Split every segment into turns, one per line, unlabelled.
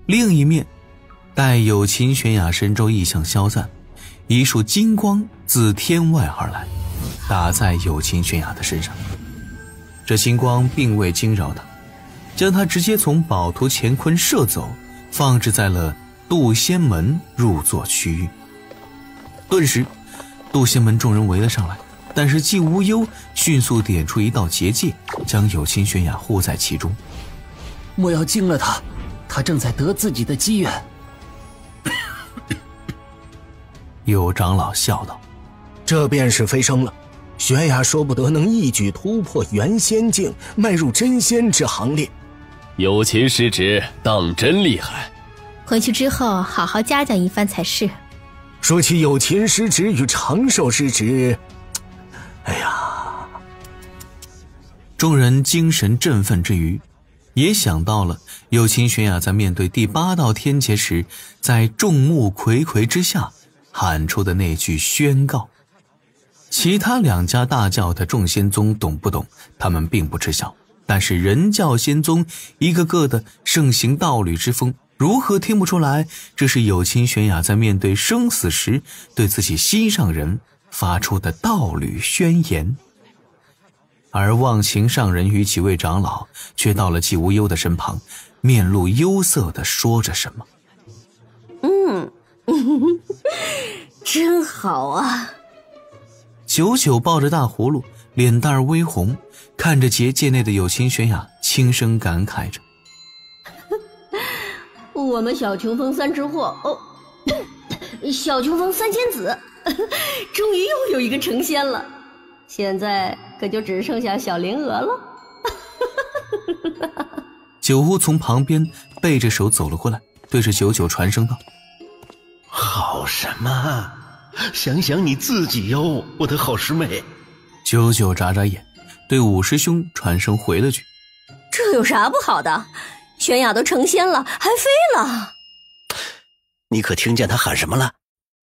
另一面，待有秦玄雅神州异象消散，一束金光自天外而来，打在有秦玄雅的身上。这金光并未惊扰他，将他直接从宝图乾坤射走，放置在了渡仙门入座区域。顿时渡仙门众人围了上来，但是季无忧迅速点出一道结界，将有秦玄雅护在其中。
莫要惊了他，他正在得自己的机缘。
有长老笑道：
这便是飞升了，玄雅说不得能一举突破元仙境，迈入真仙之行列。
有秦师侄当真厉害，
回去之后好好嘉奖一番才是。
说起有秦师侄与长寿师侄，哎呀！
众人精神振奋之余，也想到了有秦玄雅在面对第8道天劫时，在众目睽睽之下喊出的那句宣告。其他2家大教的众仙宗懂不懂，他们并不知晓，但是人教仙宗一个个的盛行道侣之风，如何听不出来这是有秦玄雅在面对生死时对自己心上人发出的道侣宣言。而忘情上人与几位长老却到了季无忧的身旁，面露忧色地说着什么。
真好啊。
九九抱着大葫芦，脸蛋微红，看着结界内的有秦玄雅，轻声感慨着：
我们小琼峰3只货小琼峰3仙子终于又有一个成仙了，现在可就只剩下小灵娥了。
九呼从旁边背着手走了过来，对着九九传声道：
好什么？想想你自己哟，我的好师妹。
九九眨眨眼，对五师兄传声回了句：
这有啥不好的？玄雅都成仙了，还飞了。
你可听见他喊什么了？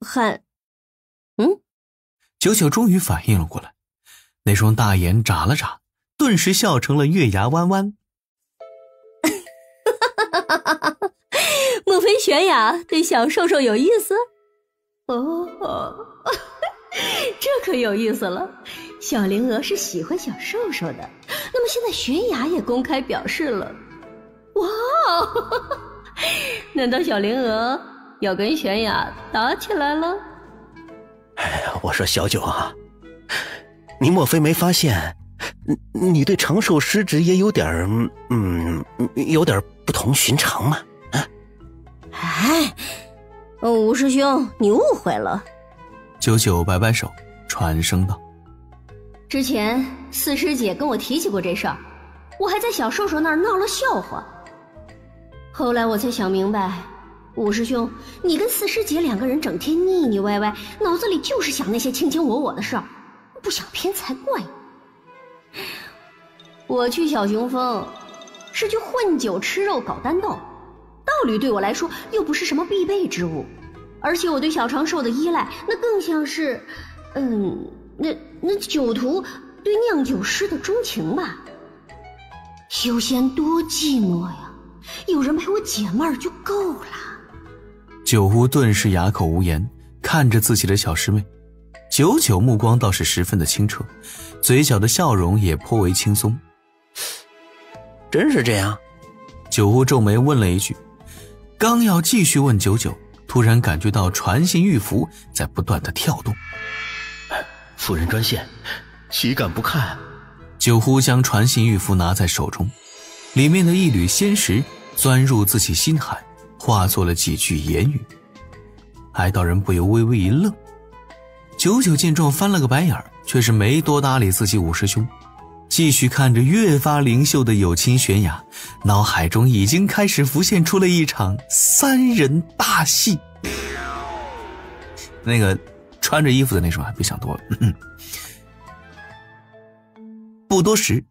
喊
九九终于反应了过来，那双大眼眨了眨，顿时笑成了月牙弯弯。
莫非玄雅对小兽兽有意思？这可有意思了。小灵娥是喜欢小兽兽的，那么现在玄雅也公开表示了。哇，难道小灵娥要跟玄雅打起来了？
哎呀，我说小九啊，你莫非没发现你对长寿师侄也有点不同寻常吗？
吴师兄，你误会了。
九九摆摆手，传声道：
之前四师姐跟我提起过这事儿，我还在小兽兽那儿闹了笑话。后来我才想明白，五师兄，你跟四师姐2个人整天腻腻歪歪，脑子里就是想那些卿卿我我的事儿，不想偏才怪。我去小雄峰是去混酒吃肉搞丹斗，道侣对我来说又不是什么必备之物，而且我对小长寿的依赖那更像是那酒徒对酿酒师的钟情吧。修仙多寂寞呀，有人陪我解闷儿就够了。
九呼顿时哑口无言，看着自己的小师妹。九九目光倒是十分的清澈，嘴角的笑容也颇为轻松。
真是这样？
九呼皱眉问了一句，刚要继续问九九，突然感觉到传信玉符在不断的跳动。
夫人专线，岂敢不看？
九呼将传信玉符拿在手中，里面的一缕仙石钻入自己心海，化作了几句言语。海道人不由微微一愣，九九见状翻了个白眼，却是没多搭理自己五师兄，继续看着越发灵秀的有亲玄雅，脑海中已经开始浮现出了一场3人大戏。那个穿着衣服的那种还别想多了。不多时，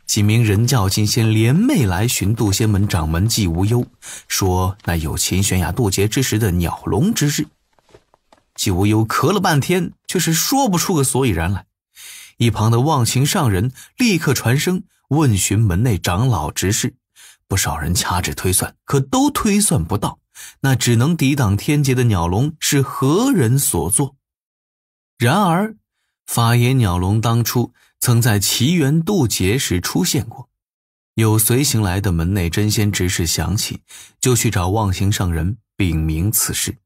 几名人教金仙联袂来寻渡仙门掌门季无忧，说那有秦玄雅渡劫之时的鸟笼之事。季无忧咳了半天，却是说不出个所以然来。一旁的忘情上人立刻传声问询门内长老执事，不少人掐指推算，可都推算不到那只能抵挡天劫的鸟笼是何人所作。然而法爷鸟笼当初曾在奇缘渡劫时出现过，有随行来的门内真仙执事想起，就去找忘形上人禀明此事。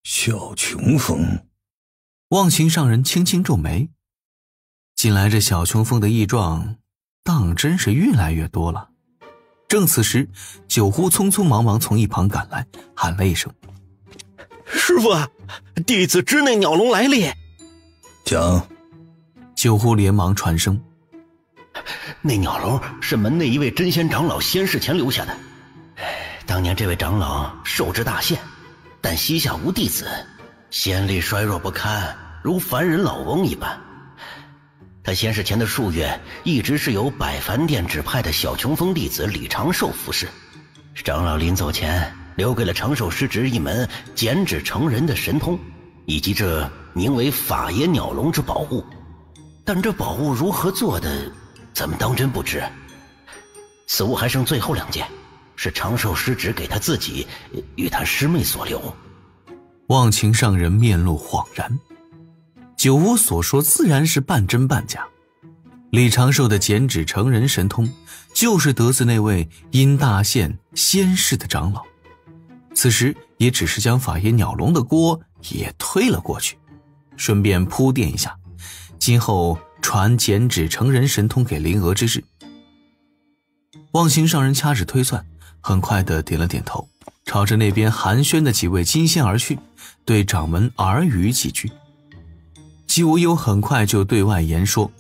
小琼峰。
忘形上人轻轻皱眉，近来这小琼峰的异状当真是越来越多了。正此时，九呼匆匆忙忙从一旁赶来，喊了一声：
师傅啊，弟子知那鸟笼来历。
讲。
九呼连忙传声：
那鸟笼是门内一位真仙长老仙逝前留下的。当年这位长老寿至大限，但膝下无弟子，仙力衰弱不堪，如凡人老翁一般。他仙逝前的数月，一直是由百凡殿指派的小琼峰弟子李长寿服侍。长老临走前留给了长寿师侄一门剪纸成人的神通，以及这名为法爷鸟笼之宝物。但这宝物如何做的，咱们当真不知。此物还剩最后2件，是长寿师侄给他自己与他师妹所留。
忘情上人面露恍然，九乌所说自然是半真半假。李长寿的剪纸成人神通，就是得自那位因大限仙逝的长老，此时也只是将法爷鸟笼的锅也推了过去，顺便铺垫一下，今后传剪纸成人神通给灵娥之事。忘形上人掐指推算，很快地点了点头，朝着那边寒暄的几位金仙而去，对掌门耳语几句。姬无忧很快就对外言说，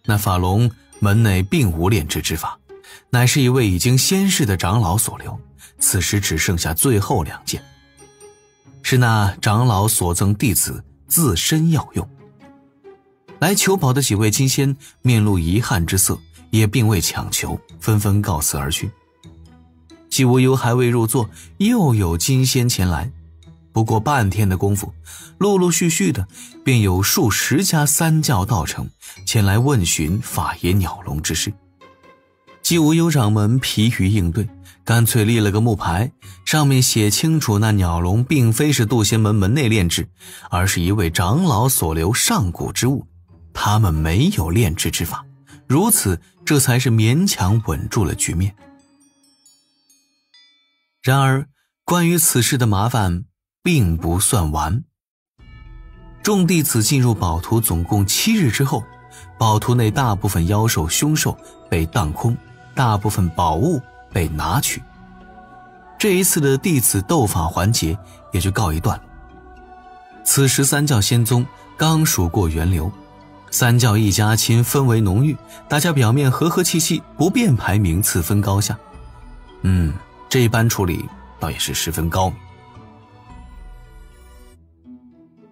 那法笼门内并无炼制之法，乃是一位已经仙逝的长老所留，此时只剩下最后2件，是那长老所赠弟子自身要用。来求宝的几位金仙面露遗憾之色，也并未强求，纷纷告辞而去。姬无忧还未入座，又有金仙前来，不过半天的功夫，陆陆续续的便有数十家三教道成前来问询法爷鸟笼之事。姬无忧掌门疲于应对，干脆立了个木牌，上面写清楚那鸟笼并非是渡仙门门内炼制，而是一位长老所留上古之物，他们没有炼制之法，如此这才是勉强稳住了局面。然而关于此事的麻烦并不算完。众弟子进入宝图总共7日之后，宝图内大部分妖兽凶兽被荡空，大部分宝物被拿取。这一次的弟子斗法环节也就告一段落。此时三教仙宗刚数过源流，三教一家亲氛围浓郁，大家表面和和气气，不便排名次分高下。这般处理倒也是十分高明。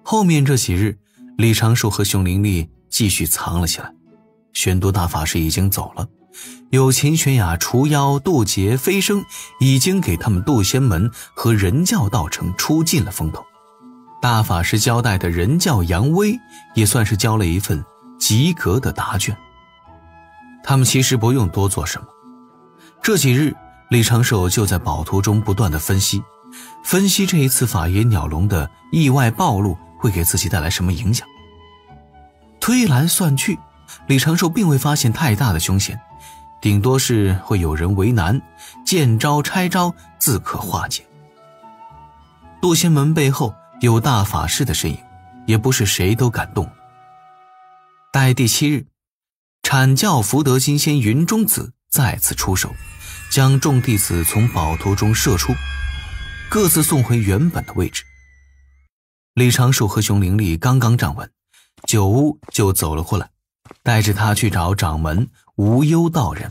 后面这几日，李长寿和熊灵力继续藏了起来。玄都大法师已经走了，有秦玄雅除妖渡劫飞升，已经给他们渡仙门和人教道成出尽了风头。大法师交代的人教扬威也算是交了一份及格的答卷。他们其实不用多做什么，这几日李长寿就在宝图中不断的分析这一次法爷鸟笼的意外暴露会给自己带来什么影响。推来算去，李长寿并未发现太大的凶险，顶多是会有人为难，见招拆招自可化解。渡仙门背后有大法师的身影，也不是谁都敢动。待第7日，阐教福德金仙云中子再次出手，将众弟子从宝图中射出，各自送回原本的位置。李长寿和熊灵力刚刚站稳，九乌就走了过来，带着他去找掌门无忧道人。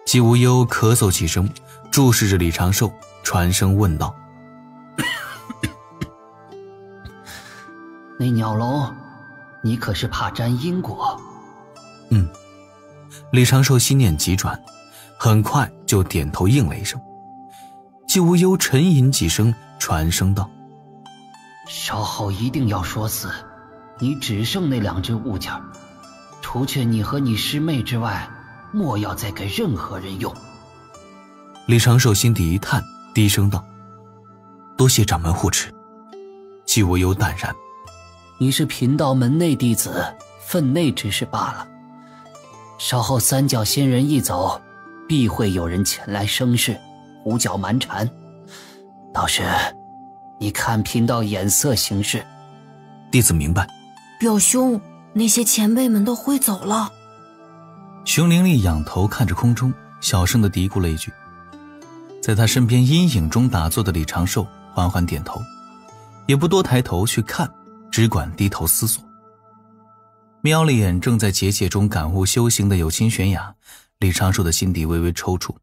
姬无忧咳嗽几声，注视着李长寿，传声问道：
那鸟笼，你可是怕沾因果？
李长寿心念急转，很快就点头应了一声。姬无忧沉吟几声，传声道：
稍后一定要说死，你只剩那2只物件，除却你和你师妹之外，莫要再给任何人用。
李长寿心底一叹，低声道：“多谢掌门护持。”季无忧淡然：“
你是贫道门内弟子，分内之事罢了。稍后三教仙人一走，必会有人前来生事，胡搅蛮缠。倒是你看贫道眼色行事。”
弟子明白。
表兄，那些前辈们都挥走了。
熊灵力仰头看着空中，小声地嘀咕了一句。在他身边阴影中打坐的李长寿缓缓点头，也不多抬头去看，只管低头思索。瞄了眼正在结界中感悟修行的有清玄雅，李长寿的心底微微抽搐。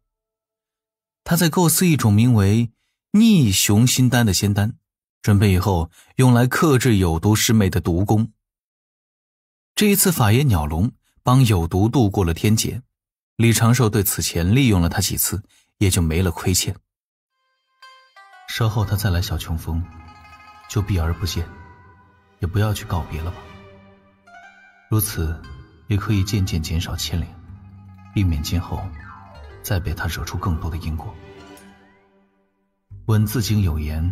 他在构思一种名为逆雄心丹的仙丹，准备以后用来克制有毒师妹的毒功。这一次法爷鸟笼帮有毒度过了天劫，李长寿对此前利用了他几次，也就没了亏欠。稍后他再来小琼峰，就避而不见，也不要去告别了吧。如此也可以渐渐减少牵连，避免今后再被他惹出更多的因果。文字经有言：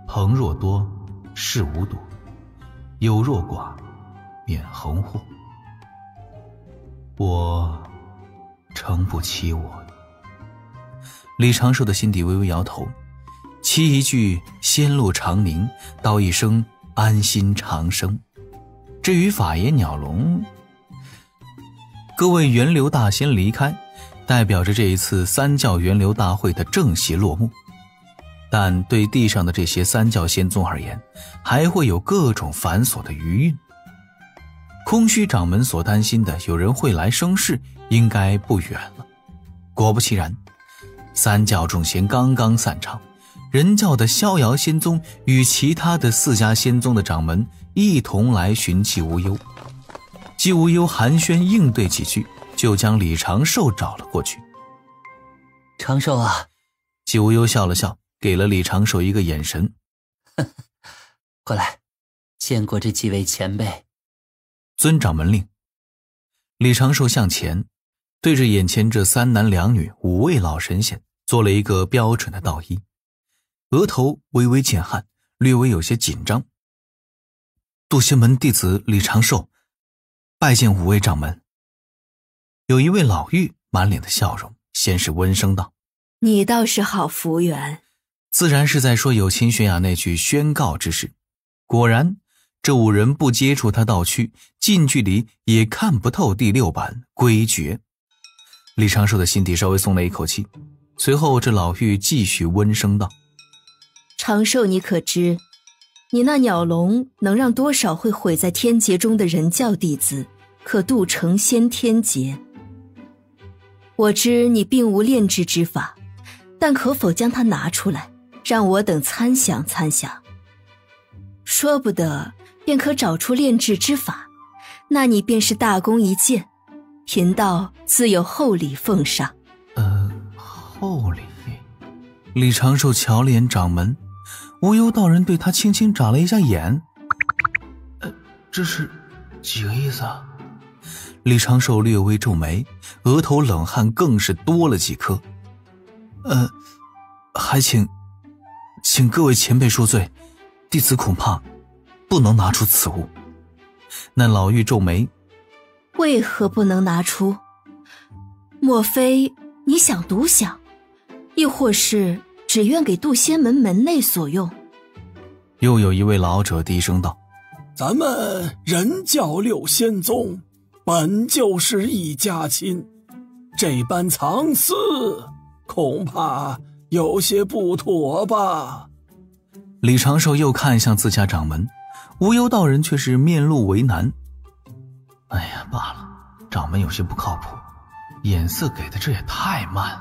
朋若多，事无睹；友若寡，免横祸。我诚不欺我。李长寿的心底微微摇头，其一句仙路长宁，道一声安心长生。至于法爷鸟笼，各位源流大仙离开，代表着这一次三教源流大会的正席落幕。但对地上的这些三教仙宗而言，还会有各种繁琐的余韵。空虚掌门所担心的有人会来生事，应该不远了。果不其然，三教众仙刚刚散场，人教的逍遥仙宗与其他的4家仙宗的掌门一同来寻季无忧。季无忧寒暄应对几句，就将李长寿找了过去。
长寿啊！
季无忧笑了笑，给了李长寿一个眼神。
过来，见过这几位前辈。
遵掌门令。李长寿向前，对着眼前这3男2女5位老神仙做了一个标准的道揖，额头微微见汗，略微有些紧张。渡仙门弟子李长寿，拜见5位掌门。有一位老妪满脸的笑容，先是温声道：“
你倒是好福缘。”
自然是在说有清玄雅那句宣告之事。果然这5人不接触他道躯，近距离也看不透第6版归绝。李长寿的心底稍微松了一口气，随后这老妪继续温声道：“
长寿，你可知你那鸟笼能让多少会毁在天劫中的人教弟子可渡成仙天劫？我知你并无炼制之法，但可否将它拿出来，让我等参详参详？说不得便可找出炼制之法，那你便是大功一件，贫道自有厚礼奉上。”
厚礼？李长寿瞧了眼掌门，无忧道人对他轻轻眨了一下眼。这是几个意思啊？李长寿略微皱眉，额头冷汗更是多了几颗。还请各位前辈恕罪，弟子恐怕不能拿出此物。那老妪皱眉：“
为何不能拿出？莫非你想独享，亦或是只愿给渡仙门门内所用？”
又有一位老者低声道：“
咱们人教6仙宗本就是一家亲，这般藏私恐怕有些不妥吧。”
李长寿又看向自家掌门，无忧道人却是面露为难。哎呀，罢了，掌门有些不靠谱，眼色给的这也太慢。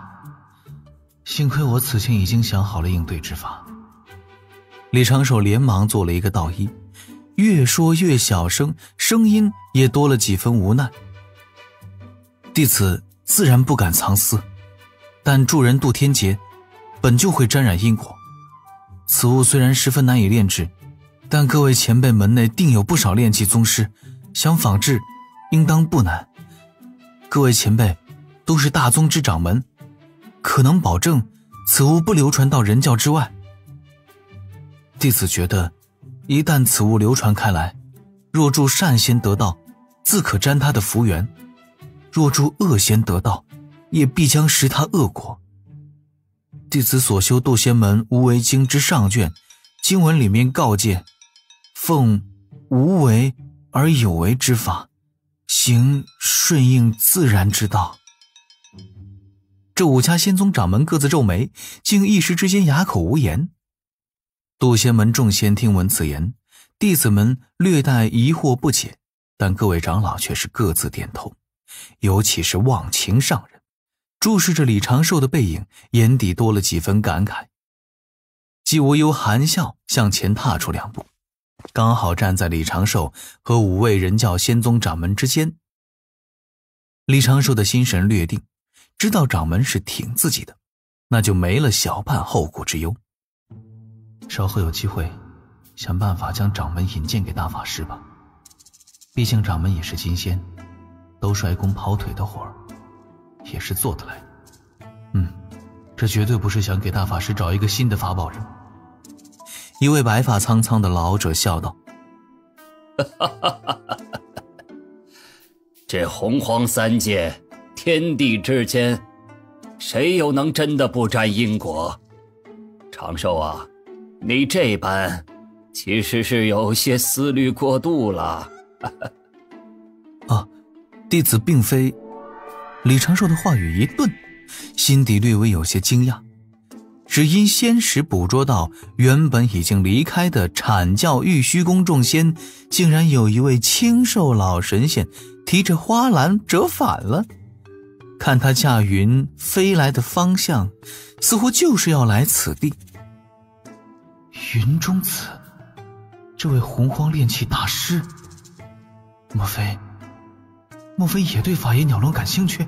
幸亏我此前已经想好了应对之法。李长寿连忙做了一个道揖，越说越小声，声音也多了几分无奈。弟子自然不敢藏私，但助人渡天劫本就会沾染因果，此物虽然十分难以炼制，但各位前辈门内定有不少炼器宗师，想仿制应当不难。各位前辈都是大宗之掌门，可能保证此物不流传到人教之外？弟子觉得，一旦此物流传开来，若助善仙得道，自可沾他的福缘；若助恶仙得道，也必将食他恶果。弟子所修渡仙门无为经之上卷，经文里面告诫，奉无为而有为之法，行顺应自然之道。这5家仙宗掌门各自皱眉，竟一时之间哑口无言。渡仙门众仙听闻此言，弟子们略带疑惑不解，但各位长老却是各自点头，尤其是忘情上人，注视着李长寿的背影，眼底多了几分感慨。季无忧含笑向前踏出2步，刚好站在李长寿和5位人教仙宗掌门之间。李长寿的心神略定，知道掌门是挺自己的，那就没了小半后顾之忧。稍后有机会想办法将掌门引荐给大法师吧，毕竟掌门也是金仙，都摔弓跑腿的活儿也是做得来。这绝对不是想给大法师找一个新的法宝人。一位白发苍苍的老者笑道：
这洪荒3界，天地之间，谁又能真的不沾因果？长寿啊，你这般其实是有些思虑过度了。
弟子并非。李长寿的话语一顿，心底略微有些惊讶，只因仙识捕捉到原本已经离开的阐教玉虚宫众仙，竟然有一位清瘦老神仙提着花篮折返了。看他驾云飞来的方向，似乎就是要来此地。云中子，这位洪荒炼气大师，莫非也对法爷鸟笼感兴趣？